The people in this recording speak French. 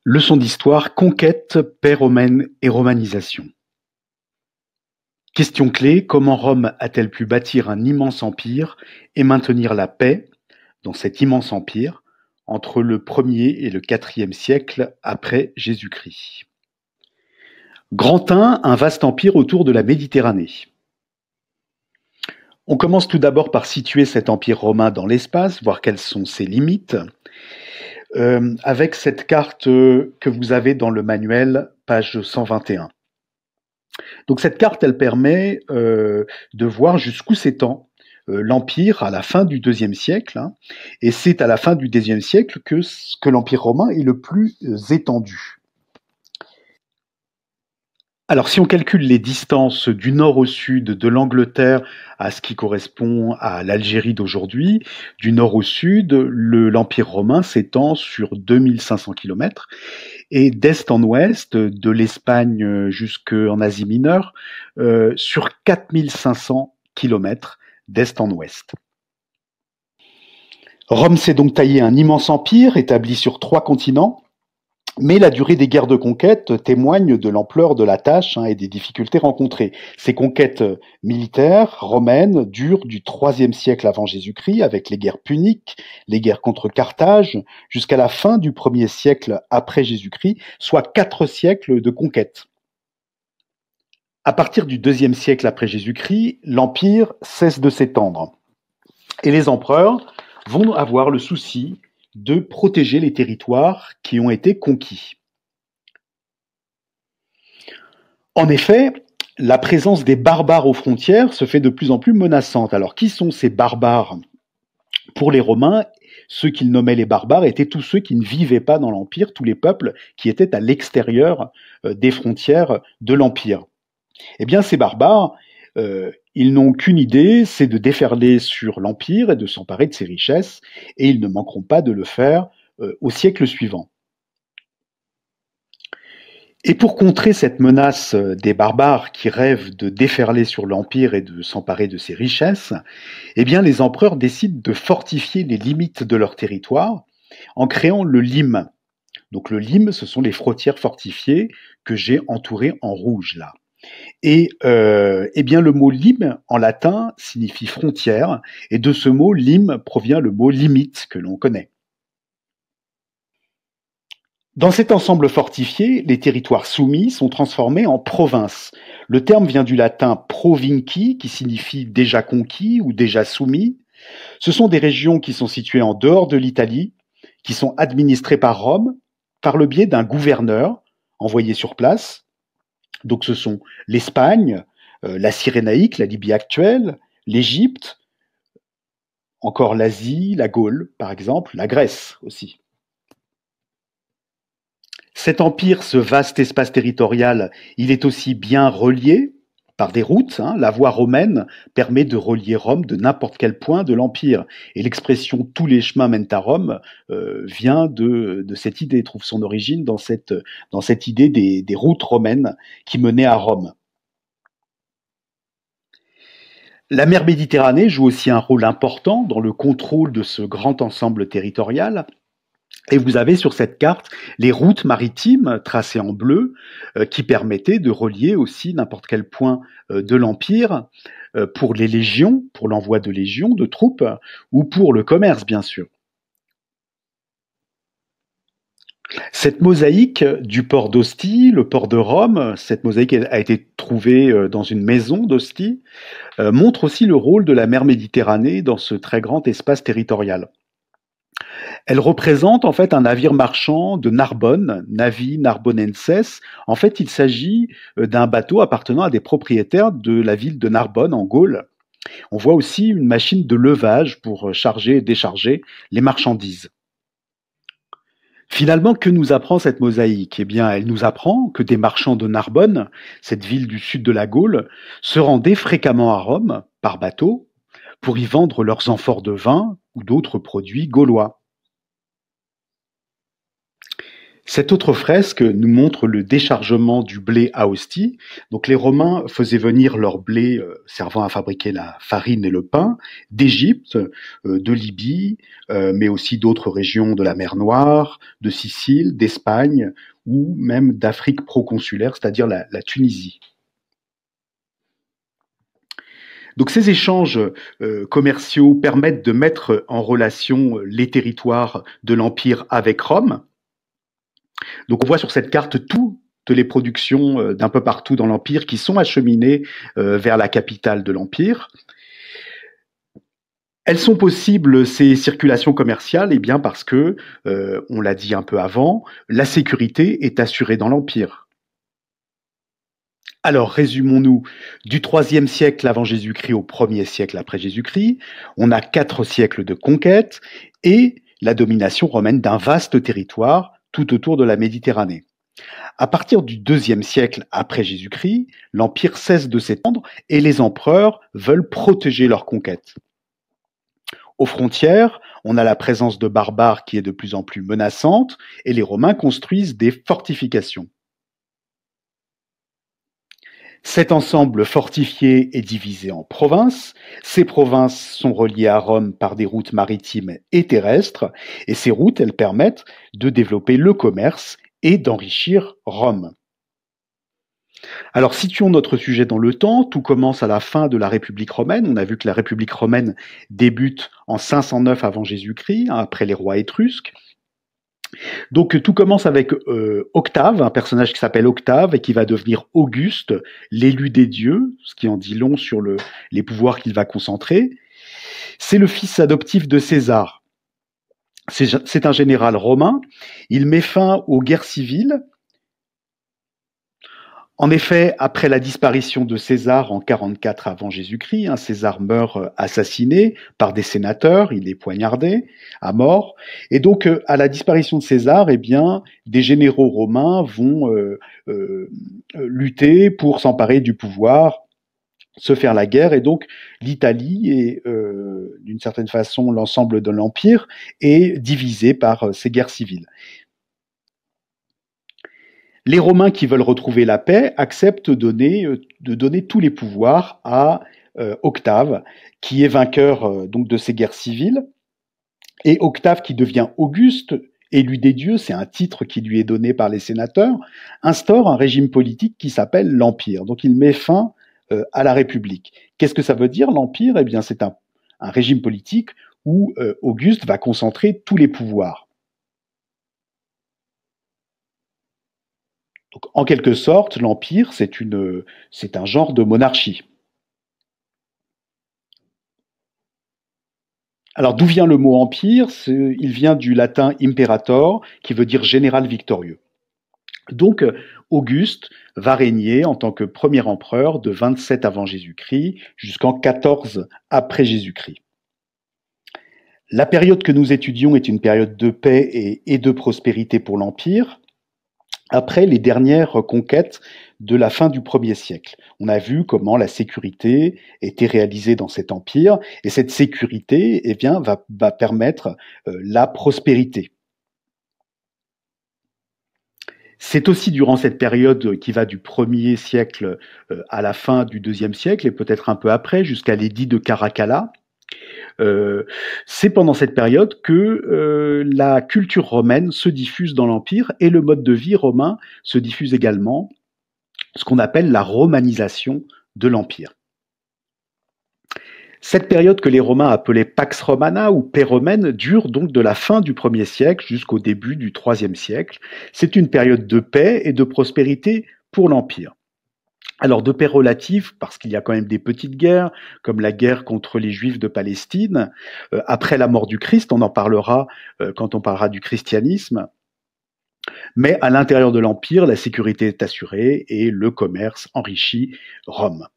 Leçon d'histoire, conquête, paix romaine et romanisation. Question clé, comment Rome a-t-elle pu bâtir un immense empire et maintenir la paix dans cet immense empire entre le 1er et le 4e siècle après Jésus-Christ? Grand 1, un vaste empire autour de la Méditerranée. On commence tout d'abord par situer cet empire romain dans l'espace, voir quelles sont ses limites, avec cette carte que vous avez dans le manuel, page 121. Donc cette carte, elle permet de voir jusqu'où s'étend l'Empire à la fin du IIe siècle, hein, et c'est à la fin du IIe siècle que l'Empire romain est le plus étendu. Alors si on calcule les distances du nord au sud de l'Angleterre à ce qui correspond à l'Algérie d'aujourd'hui, du nord au sud, l'Empire romain s'étend sur 2500 km, et d'est en ouest, de l'Espagne jusqu'en Asie mineure, sur 4500 km d'est en ouest. Rome s'est donc taillé un immense empire établi sur 3 continents, mais la durée des guerres de conquête témoigne de l'ampleur de la tâche et des difficultés rencontrées. Ces conquêtes militaires romaines durent du IIIe siècle avant Jésus-Christ, avec les guerres puniques, les guerres contre Carthage, jusqu'à la fin du 1er siècle après Jésus-Christ, soit 4 siècles de conquête. À partir du IIe siècle après Jésus-Christ, l'Empire cesse de s'étendre. Et les empereurs vont avoir le souci de protéger les territoires qui ont été conquis. En effet, la présence des barbares aux frontières se fait de plus en plus menaçante. Alors, qui sont ces barbares? Pour les Romains, ceux qu'ils nommaient les barbares étaient tous ceux qui ne vivaient pas dans l'Empire, tous les peuples qui étaient à l'extérieur des frontières de l'Empire. Eh bien, ces barbares, ils n'ont qu'une idée, c'est de déferler sur l'Empire et de s'emparer de ses richesses, et ils ne manqueront pas de le faire au siècle suivant. Et pour contrer cette menace des barbares qui rêvent de déferler sur l'Empire et de s'emparer de ses richesses, eh bien, les empereurs décident de fortifier les limites de leur territoire en créant le lime. Donc le lime, ce sont les frontières fortifiées que j'ai entourées en rouge là. Et eh bien le mot lime en latin signifie frontière, et de ce mot lime provient le mot limite que l'on connaît. Dans cet ensemble fortifié, les territoires soumis sont transformés en provinces. Le terme vient du latin provinci, qui signifie déjà conquis ou déjà soumis. Ce sont des régions qui sont situées en dehors de l'Italie, qui sont administrées par Rome, par le biais d'un gouverneur envoyé sur place. Donc ce sont l'Espagne, la Cyrénaïque, la Libye actuelle, l'Égypte, encore l'Asie, la Gaule par exemple, la Grèce aussi. Cet empire, ce vaste espace territorial, il est aussi bien relié par des routes. La voie romaine permet de relier Rome de n'importe quel point de l'empire. Et l'expression « tous les chemins mènent à Rome » vient de cette idée, trouve son origine dans cette idée des routes romaines qui menaient à Rome. La mer Méditerranée joue aussi un rôle important dans le contrôle de ce grand ensemble territorial. Et vous avez sur cette carte les routes maritimes tracées en bleu qui permettaient de relier aussi n'importe quel point de l'Empire pour les légions, pour l'envoi de légions, de troupes, ou pour le commerce bien sûr. Cette mosaïque du port d'Ostie, le port de Rome, cette mosaïque a été trouvée dans une maison d'Ostie, montre aussi le rôle de la mer Méditerranée dans ce très grand espace territorial. Elle représente en fait un navire marchand de Narbonne, Navi Narbonenses. En fait, il s'agit d'un bateau appartenant à des propriétaires de la ville de Narbonne en Gaule. On voit aussi une machine de levage pour charger et décharger les marchandises. Finalement, que nous apprend cette mosaïque? Eh bien, elle nous apprend que des marchands de Narbonne, cette ville du sud de la Gaule, se rendaient fréquemment à Rome par bateau pour y vendre leurs amphores de vin ou d'autres produits gaulois. Cette autre fresque nous montre le déchargement du blé à Ostie. Donc les Romains faisaient venir leur blé servant à fabriquer la farine et le pain d'Égypte, de Libye, mais aussi d'autres régions de la mer Noire, de Sicile, d'Espagne ou même d'Afrique proconsulaire, c'est-à-dire la Tunisie. Donc ces échanges commerciaux permettent de mettre en relation les territoires de l'Empire avec Rome. Donc on voit sur cette carte toutes les productions d'un peu partout dans l'Empire qui sont acheminées vers la capitale de l'Empire. Elles sont possibles, ces circulations commerciales, bien parce que, on l'a dit un peu avant, la sécurité est assurée dans l'Empire. Alors, résumons-nous, du IIIe siècle avant Jésus-Christ au 1er siècle après Jésus-Christ, on a 4 siècles de conquête et la domination romaine d'un vaste territoire tout autour de la Méditerranée. À partir du IIe siècle après Jésus-Christ, l'Empire cesse de s'étendre et les empereurs veulent protéger leur conquête. Aux frontières, on a la présence de barbares qui est de plus en plus menaçante et les Romains construisent des fortifications. Cet ensemble fortifié est divisé en provinces. Ces provinces sont reliées à Rome par des routes maritimes et terrestres, et ces routes, elles permettent de développer le commerce et d'enrichir Rome. Alors, situons notre sujet dans le temps. Tout commence à la fin de la République romaine. On a vu que la République romaine débute en 509 avant Jésus-Christ, après les rois étrusques. Donc tout commence avec Octave, un personnage qui s'appelle Octave et qui va devenir Auguste, l'élu des dieux, ce qui en dit long sur les pouvoirs qu'il va concentrer. C'est le fils adoptif de César. C'est un général romain. Il met fin aux guerres civiles. En effet, après la disparition de César en 44 avant Jésus-Christ, César meurt assassiné par des sénateurs, il est poignardé à mort. Et donc, à la disparition de César, des généraux romains vont lutter pour s'emparer du pouvoir, se faire la guerre. Et donc, l'Italie et d'une certaine façon l'ensemble de l'Empire est divisé par ces guerres civiles. Les Romains qui veulent retrouver la paix acceptent de donner tous les pouvoirs à Octave, qui est vainqueur donc de ces guerres civiles. Et Octave, qui devient Auguste, élu des dieux, c'est un titre qui lui est donné par les sénateurs, instaure un régime politique qui s'appelle l'Empire. Donc il met fin à la République. Qu'est-ce que ça veut dire l'Empire ? C'est un régime politique où Auguste va concentrer tous les pouvoirs. Donc, en quelque sorte, l'Empire, c'est un genre de monarchie. Alors, d'où vient le mot empire ? Il vient du latin imperator, qui veut dire général victorieux. Donc, Auguste va régner en tant que premier empereur de 27 avant Jésus-Christ jusqu'en 14 après Jésus-Christ. La période que nous étudions est une période de paix et de prospérité pour l'Empire. Après les dernières conquêtes de la fin du 1er siècle, on a vu comment la sécurité était réalisée dans cet empire, et cette sécurité va permettre la prospérité. C'est aussi durant cette période qui va du 1er siècle à la fin du 2e siècle, et peut-être un peu après, jusqu'à l'édit de Caracalla. C'est pendant cette période que la culture romaine se diffuse dans l'Empire et le mode de vie romain se diffuse également, ce qu'on appelle la romanisation de l'Empire. Cette période que les Romains appelaient Pax Romana ou paix romaine dure donc de la fin du 1er siècle jusqu'au début du 3e siècle. C'est une période de paix et de prospérité pour l'Empire. Alors de paix relative, parce qu'il y a quand même des petites guerres, comme la guerre contre les Juifs de Palestine. Après la mort du Christ, on en parlera quand on parlera du christianisme. Mais à l'intérieur de l'Empire, la sécurité est assurée et le commerce enrichit Rome.